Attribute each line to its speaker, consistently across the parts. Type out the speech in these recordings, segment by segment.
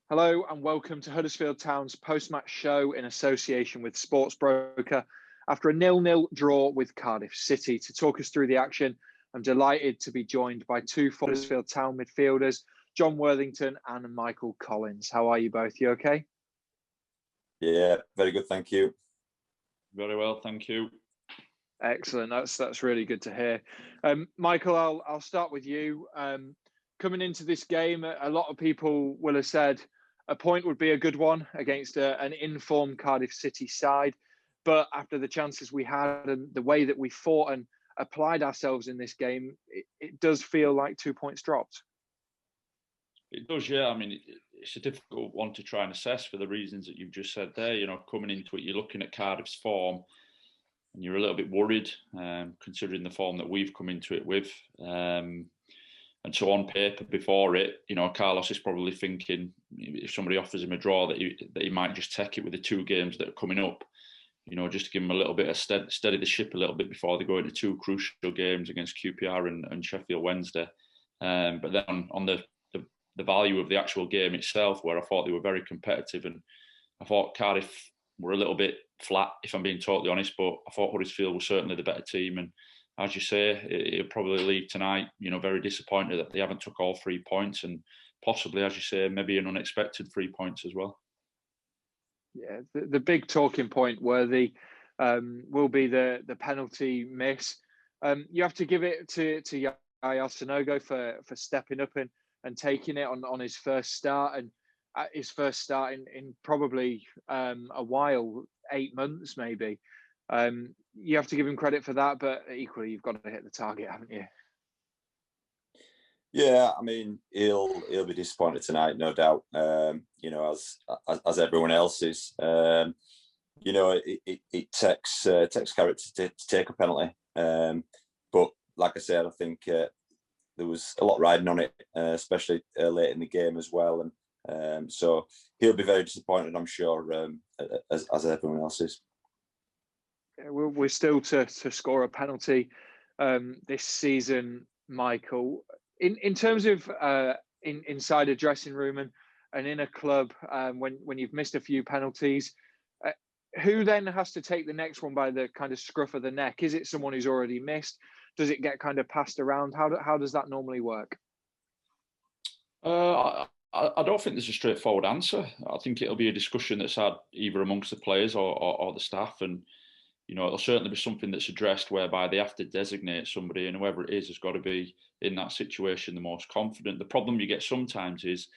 Speaker 1: Hello and welcome to Huddersfield Town's post-match show in association with Sportsbroker. After a 0-0 draw with Cardiff City, to talk us through the action, I'm delighted to be joined by two Huddersfield Town midfielders, Jon Worthington and Michael Collins. How are you both? You okay?
Speaker 2: Yeah, very good, thank you.
Speaker 3: Very well, thank you.
Speaker 1: Excellent. That's really good to hear. Michael, I'll start with you. Coming into this game, a lot of people will have said a point would be a good one against an informed Cardiff City side. But after the chances we had and the way that we fought and applied ourselves in this game, it does feel like 2 points dropped.
Speaker 3: It does, yeah. I mean, it's a difficult one to try and assess for the reasons that you've just said there. You know, coming into it, you're looking at Cardiff's form and you're a little bit worried, considering the form that we've come into it with. And so on paper before it, you know, Carlos is probably thinking if somebody offers him a draw that he might just take it with the two games that are coming up, you know, just to give him a little bit of steady the ship a little bit before they go into two crucial games against QPR and Sheffield Wednesday. But then on the value of the actual game itself, where I thought they were very competitive, and I thought Cardiff were a little bit flat, if I'm being totally honest, but I thought Huddersfield was certainly the better team. And as you say, it'll probably leave tonight, you know, very disappointed that they haven't took all 3 points, and possibly, as you say, maybe an unexpected 3 points as well.
Speaker 1: Yeah, the big talking point will be the penalty miss. You have to give it to Yaya Sanogo for stepping up and taking it on his first start, and his first start in probably a while, 8 months maybe. You have to give him credit for that, but equally you've got to hit the target, haven't you?
Speaker 2: Yeah, I mean, he'll be disappointed tonight, no doubt. You know, as everyone else is. You know, it takes character to take a penalty. But like I said, I think there was a lot riding on it, especially late in the game as well. And so he'll be very disappointed, I'm sure, as everyone else is.
Speaker 1: We're still to score a penalty this season, Michael. In terms of inside a dressing room and in a club, when you've missed a few penalties, who then has to take the next one by the kind of scruff of the neck? Is it someone who's already missed? Does it get kind of passed around? How does that normally work?
Speaker 3: I don't think there's a straightforward answer. I think it'll be a discussion that's had either amongst the players or the staff, and you know, it'll certainly be something that's addressed whereby they have to designate somebody, and whoever it is has got to be in that situation the most confident. The problem you get sometimes is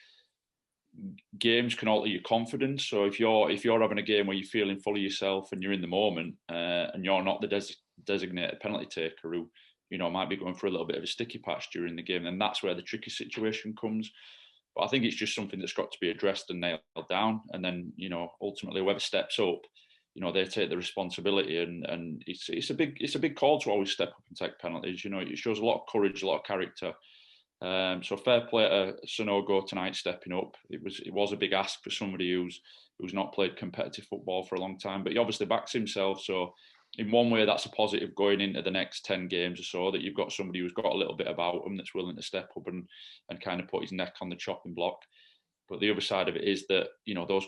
Speaker 3: games can alter your confidence. So if you're having a game where you're feeling full of yourself and you're in the moment, and you're not the designated penalty taker who, you know, might be going for a little bit of a sticky patch during the game, then that's where the tricky situation comes. But I think it's just something that's got to be addressed and nailed down. And then, you know, ultimately whoever steps up, you know, they take the responsibility, and it's a big call to always step up and take penalties. You know, it shows a lot of courage, a lot of character. So fair play to Sanogo tonight stepping up. It was a big ask for somebody who's not played competitive football for a long time, but he obviously backs himself. So in one way, that's a positive going into the next 10 games or so, that you've got somebody who's got a little bit about him that's willing to step up and kind of put his neck on the chopping block. But the other side of it is that, you know, those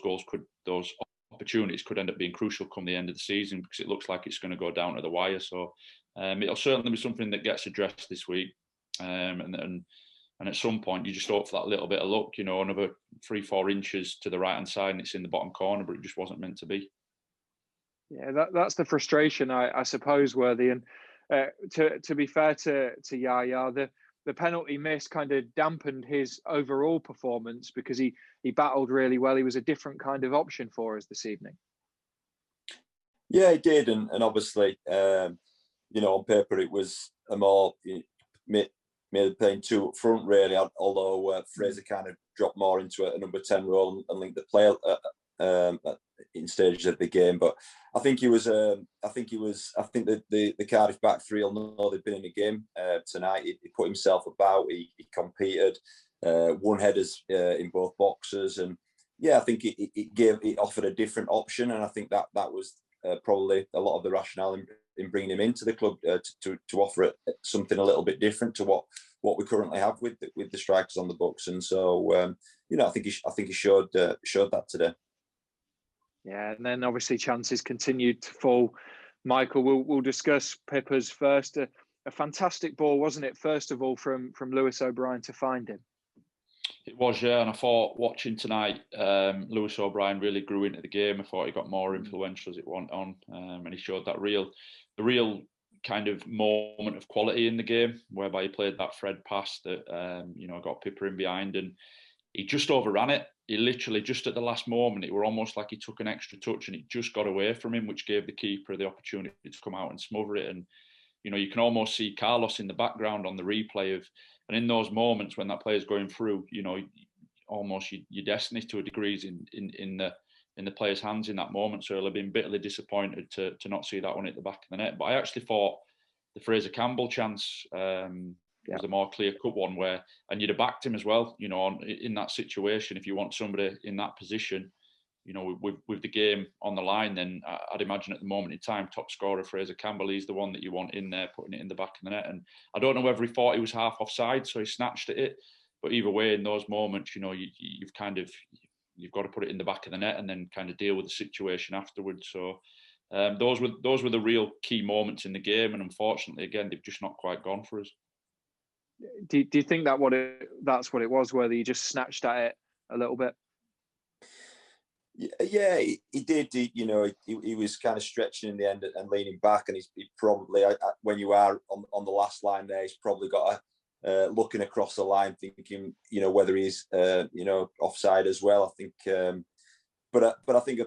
Speaker 3: opportunities could end up being crucial come the end of the season, because it looks like it's going to go down to the wire. So it'll certainly be something that gets addressed this week. And at some point, you just hope for that little bit of luck, you know, another 3-4 inches to the right-hand side and it's in the bottom corner, but it just wasn't meant to be.
Speaker 1: Yeah, that's the frustration, I suppose, Worthy. And to be fair to Yaya, the penalty miss kind of dampened his overall performance, because he battled really well. He was a different kind of option for us this evening.
Speaker 2: Yeah, he did, and obviously, you know, on paper it was a more made playing two up front really. Although Fraser kind of dropped more into a number 10 role and linked the play in stages of the game. But I think the Cardiff back three will know they've been in a game tonight. He put himself about. He competed, won headers in both boxes, and yeah, I think it offered a different option, and I think that was probably a lot of the rationale in bringing him into the club to offer it something a little bit different to what what we currently have with the strikers on the books. And so I think he showed that today.
Speaker 1: Yeah, and then obviously chances continued to fall. Michael, we'll discuss Pippa's first. A fantastic ball, wasn't it? First of all, from Lewis O'Brien to find him.
Speaker 3: It was, yeah, and I thought watching tonight, Lewis O'Brien really grew into the game. I thought he got more influential as it went on, and he showed the real kind of moment of quality in the game, whereby he played that Fred pass that got Pippa in behind, and he just overran it. He literally just at the last moment, it were almost like he took an extra touch and it just got away from him, which gave the keeper the opportunity to come out and smother it. And you can almost see Carlos in the background on the replay and in those moments when that player's going through, almost your destiny to a degree is in the player's hands in that moment. So he'll have been bitterly disappointed to not see that one at the back of the net. But I actually thought the Fraser Campbell chance was a more clear-cut one and you'd have backed him as well, in that situation. If you want somebody in that position, with the game on the line, then I'd imagine at the moment in time, top scorer Fraser Campbell, he's the one that you want in there, putting it in the back of the net. And I don't know whether he thought he was half offside, so he snatched at it. But either way, in those moments, you've got to put it in the back of the net and then kind of deal with the situation afterwards. So those were the real key moments in the game, and unfortunately, again, they've just not quite gone for us.
Speaker 1: Do you think that's what it was, whether you just snatched at it a little bit?
Speaker 2: Yeah, he did. He was kind of stretching in the end and leaning back, and he probably, when you are on the last line there, he's probably got looking across the line, thinking, whether he's offside as well. I think, but I think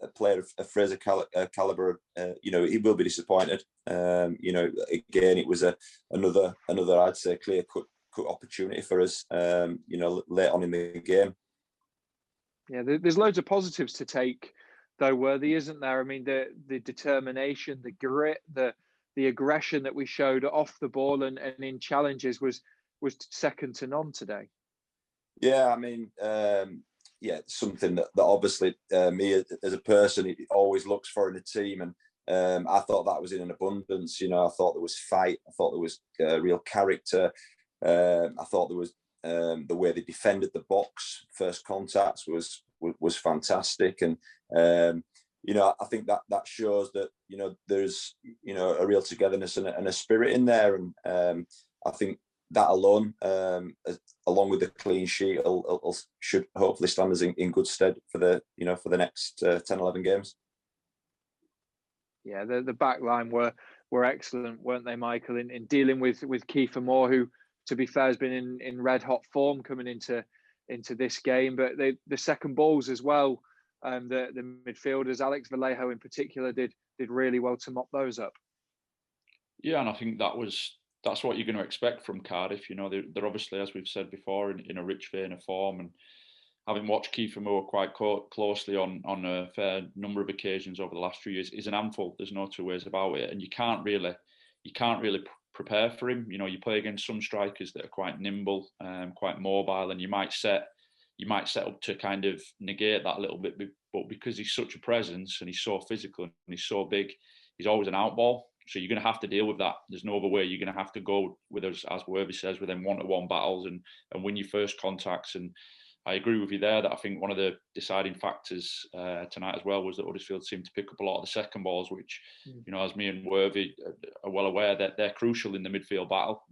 Speaker 2: a player of Fraser caliber, he will be disappointed. Again, it was another I'd say clear cut opportunity for us. Late on in the game.
Speaker 1: Yeah, there's loads of positives to take, though, Worthy, isn't there? I mean, the determination, the grit, the aggression that we showed off the ball and in challenges was second to none today.
Speaker 2: Yeah, I mean, something that obviously me as a person it always looks for in a team, and I thought that was in an abundance. I thought there was fight. I thought there was real character. I thought there was. The way they defended the box, first contacts was fantastic, and I think that shows that there's a real togetherness and a spirit in there, and I think that alone, along with the clean sheet, should hopefully stand us in good stead for the next 10-11 games.
Speaker 1: Yeah, the back line were excellent, weren't they, Michael, in dealing with Kiefer Moore, who, to be fair, has been in red hot form coming into this game. But the second balls as well, the midfielders, Alex Vallejo in particular, did really well to mop those up. Yeah,
Speaker 3: and I think that's what you're going to expect from Cardiff. They're obviously, as we've said before, in a rich vein of form, and having watched Kiefer Moore quite closely on a fair number of occasions over the last few years, is an handful. There's no two ways about it, and you can't really prepare for him. You play against some strikers that are quite nimble, quite mobile, and you might set up to kind of negate that a little bit. But because he's such a presence and he's so physical and he's so big, he's always an outball. So you're going to have to deal with that. There's no other way. You're going to have to go with us, as Worthy says, with them one-to-one battles and win your first contacts. And I agree with you there that I think one of the deciding factors tonight as well was that Huddersfield seemed to pick up a lot of the second balls, which, as me and Worthy are well aware, that they're crucial in the midfield battle.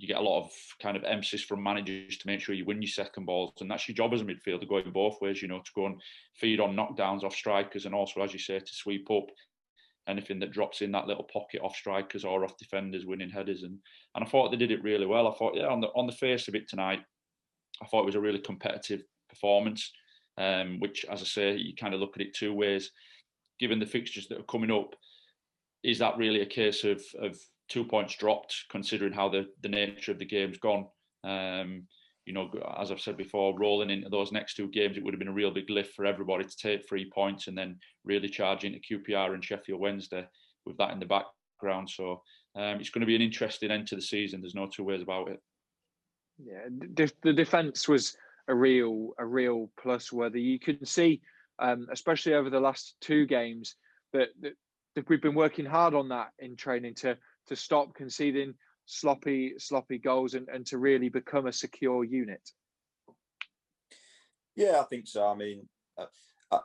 Speaker 3: You get a lot of kind of emphasis from managers to make sure you win your second balls. And that's your job as a midfielder, going both ways, to go and feed on knockdowns off strikers, and also, as you say, to sweep up anything that drops in that little pocket off strikers or off defenders, winning headers. And I thought they did it really well. I thought, on the face of it tonight, I thought it was a really competitive performance, which, as I say, you kind of look at it two ways. Given the fixtures that are coming up, is that really a case of 2 points dropped, considering how the nature of the game's gone? As I've said before, rolling into those next two games, it would have been a real big lift for everybody to take 3 points and then really charge into QPR and Sheffield Wednesday with that in the background. So it's going to be an interesting end to the season. There's no two ways about it.
Speaker 1: Yeah, the defence was a real plus. Whether you can see, especially over the last two games, that we've been working hard on that in training to stop conceding sloppy goals and to really become a secure unit?
Speaker 2: Yeah, I think so.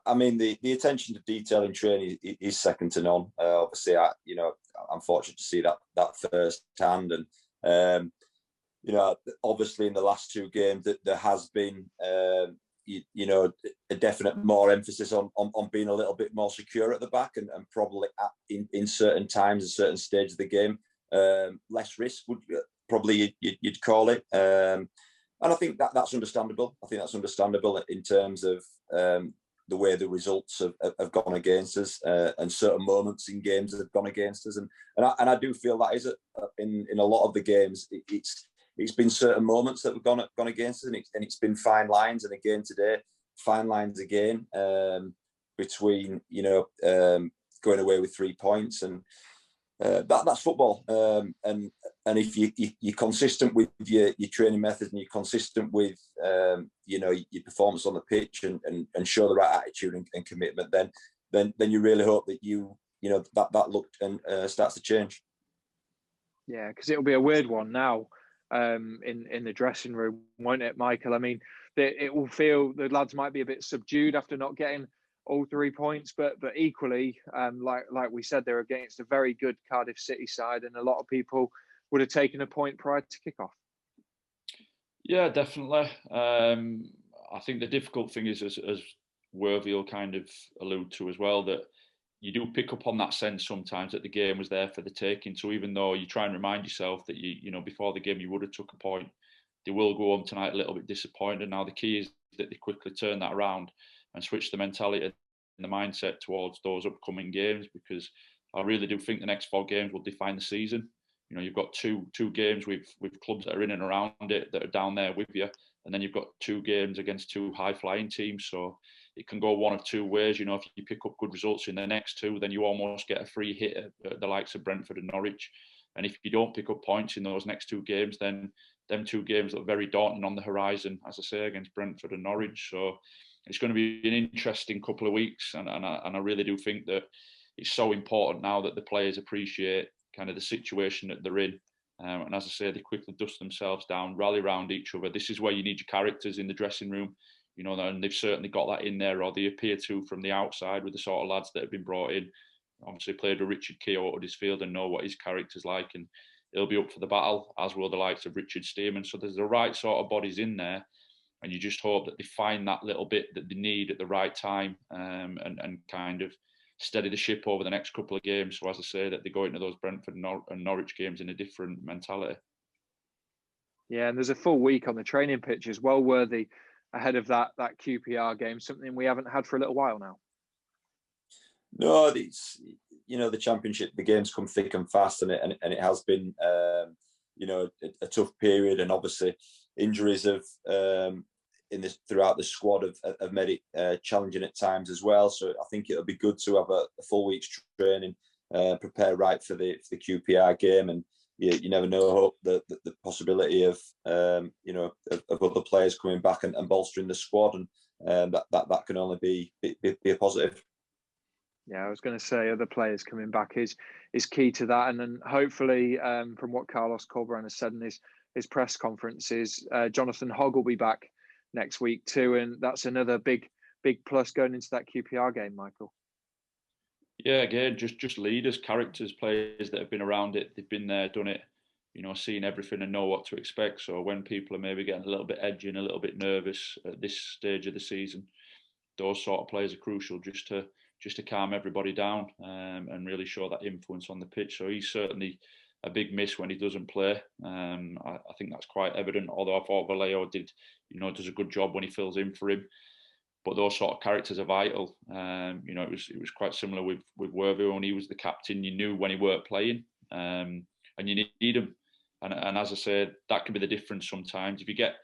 Speaker 2: I mean, the attention to detail in training is second to none. Obviously, I'm fortunate to see that first hand, and obviously in the last two games that there has been a definite more emphasis on being a little bit more secure at the back, and probably in certain times and certain stages of the game, less risk would probably you'd call it. And I think that's understandable. I think that's understandable in terms of the way the results have gone against us, and certain moments in games have gone against us. And I do feel that is in a lot of the games, it's been certain moments that have gone against us, and it's been fine lines. And again today, fine lines again, between going away with 3 points, and that's football. And if you're consistent with your training methods, and you're consistent with your performance on the pitch, and show the right attitude and commitment, then you really hope that that look and starts to change.
Speaker 1: Yeah, because it'll be a weird one now in the dressing room, won't it, Michael? I mean, it will feel the lads might be a bit subdued after not getting all 3 points, but equally, like we said, they're against a very good Cardiff City side, and a lot of people would have taken a point prior to kickoff. Yeah,
Speaker 3: definitely. I think the difficult thing is, as Worthy will kind of allude to as well, that you do pick up on that sense sometimes that the game was there for the taking. So even though you try and remind yourself that before the game you would have took a point, they will go home tonight a little bit disappointed. Now the key is that they quickly turn that around and switch the mentality and the mindset towards those upcoming games, because I really do think the next 4 games will define the season. You've got two games with clubs that are in and around it, that are down there with you, and then you've got 2 games against 2 high-flying teams. So it can go one of 2 ways. If you pick up good results in the next 2, then you almost get a free hit at the likes of Brentford and Norwich. And if you don't pick up points in those next 2 games, then them 2 games look very daunting on the horizon, as I say, against Brentford and Norwich. So it's going to be an interesting couple of weeks, and I really do think that it's so important now that the players appreciate kind of the situation that they're in. And as I say, they quickly dust themselves down, rally around each other. This is where you need your characters in the dressing room, and they've certainly got that in there, or they appear to from the outside, with the sort of lads that have been brought in. Obviously played with Richard Keogh at Huddersfield and know what his character's like, and he'll be up for the battle, as will the likes of Richard Stearman. So there's the right sort of bodies in there, and you just hope that they find that little bit that they need at the right time, and kind of steady the ship over the next couple of games. So as I say, that they go into those Brentford and Norwich games in a different mentality.
Speaker 1: Yeah, and there's a full week on the training pitch as well, Worthy, ahead of that QPR game, something we haven't had for a little while now. No,
Speaker 2: it's the Championship, the games come thick and fast, and it has been a tough period, and obviously injuries have throughout the squad have made it challenging at times as well. So I think it'll be good to have a full week's training, prepare right for the QPR game, and you never know the possibility of other players coming back and bolstering the squad, and that can only be a positive.
Speaker 1: Yeah, I was going to say other players coming back is key to that, and then hopefully, from what Carlos Corberán has said in his press conferences, Jonathan Hogg will be back next week too, and that's another big plus going into that QPR game, Michael.
Speaker 3: Yeah, again, just leaders, characters, players that have been around it. They've been there, done it, seen everything and know what to expect. So when people are maybe getting a little bit edgy and a little bit nervous at this stage of the season, those sort of players are crucial just to calm everybody down, and really show that influence on the pitch. So he's certainly a big miss when he doesn't play. I think that's quite evident, although I thought Vallejo does a good job when he fills in for him. But those sort of characters are vital. It was quite similar with Worthy when he was the captain. You knew when he weren't playing, and you need him. And as I said, that can be the difference sometimes. If you get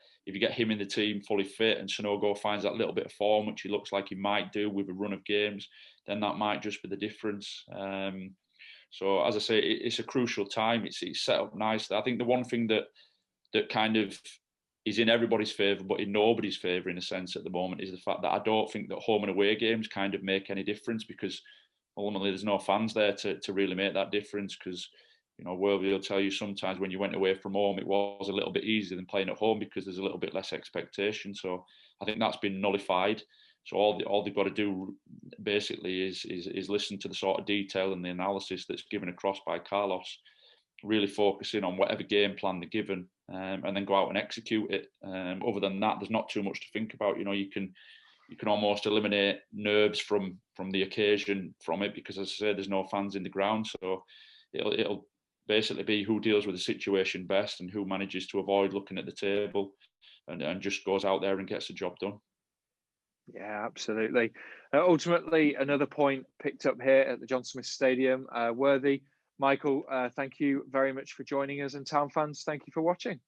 Speaker 3: him in the team fully fit, and Sanogo finds that little bit of form, which he looks like he might do with a run of games, then that might just be the difference. So as I say, it's a crucial time. It's set up nicely. I think the one thing that kind of is in everybody's favour, but in nobody's favour in a sense at the moment, is the fact that I don't think that home and away games kind of make any difference, because ultimately there's no fans there to really make that difference, because You know, Worthy will tell you sometimes when you went away from home, it was a little bit easier than playing at home because there's a little bit less expectation. So I think that's been nullified. So all they've got to do basically is listen to the sort of detail and the analysis that's given across by Carlos, really focusing on whatever game plan they're given, and then go out and execute it. Other than that, there's not too much to think about. You know, you can almost eliminate nerves from the occasion from it, because, as I say, there's no fans in the ground. So it'll basically be who deals with the situation best and who manages to avoid looking at the table and just goes out there and gets the job done.
Speaker 1: Yeah, absolutely. Ultimately, another point picked up here at the John Smith Stadium. Worthy, Michael, thank you very much for joining us, and Town fans, thank you for watching.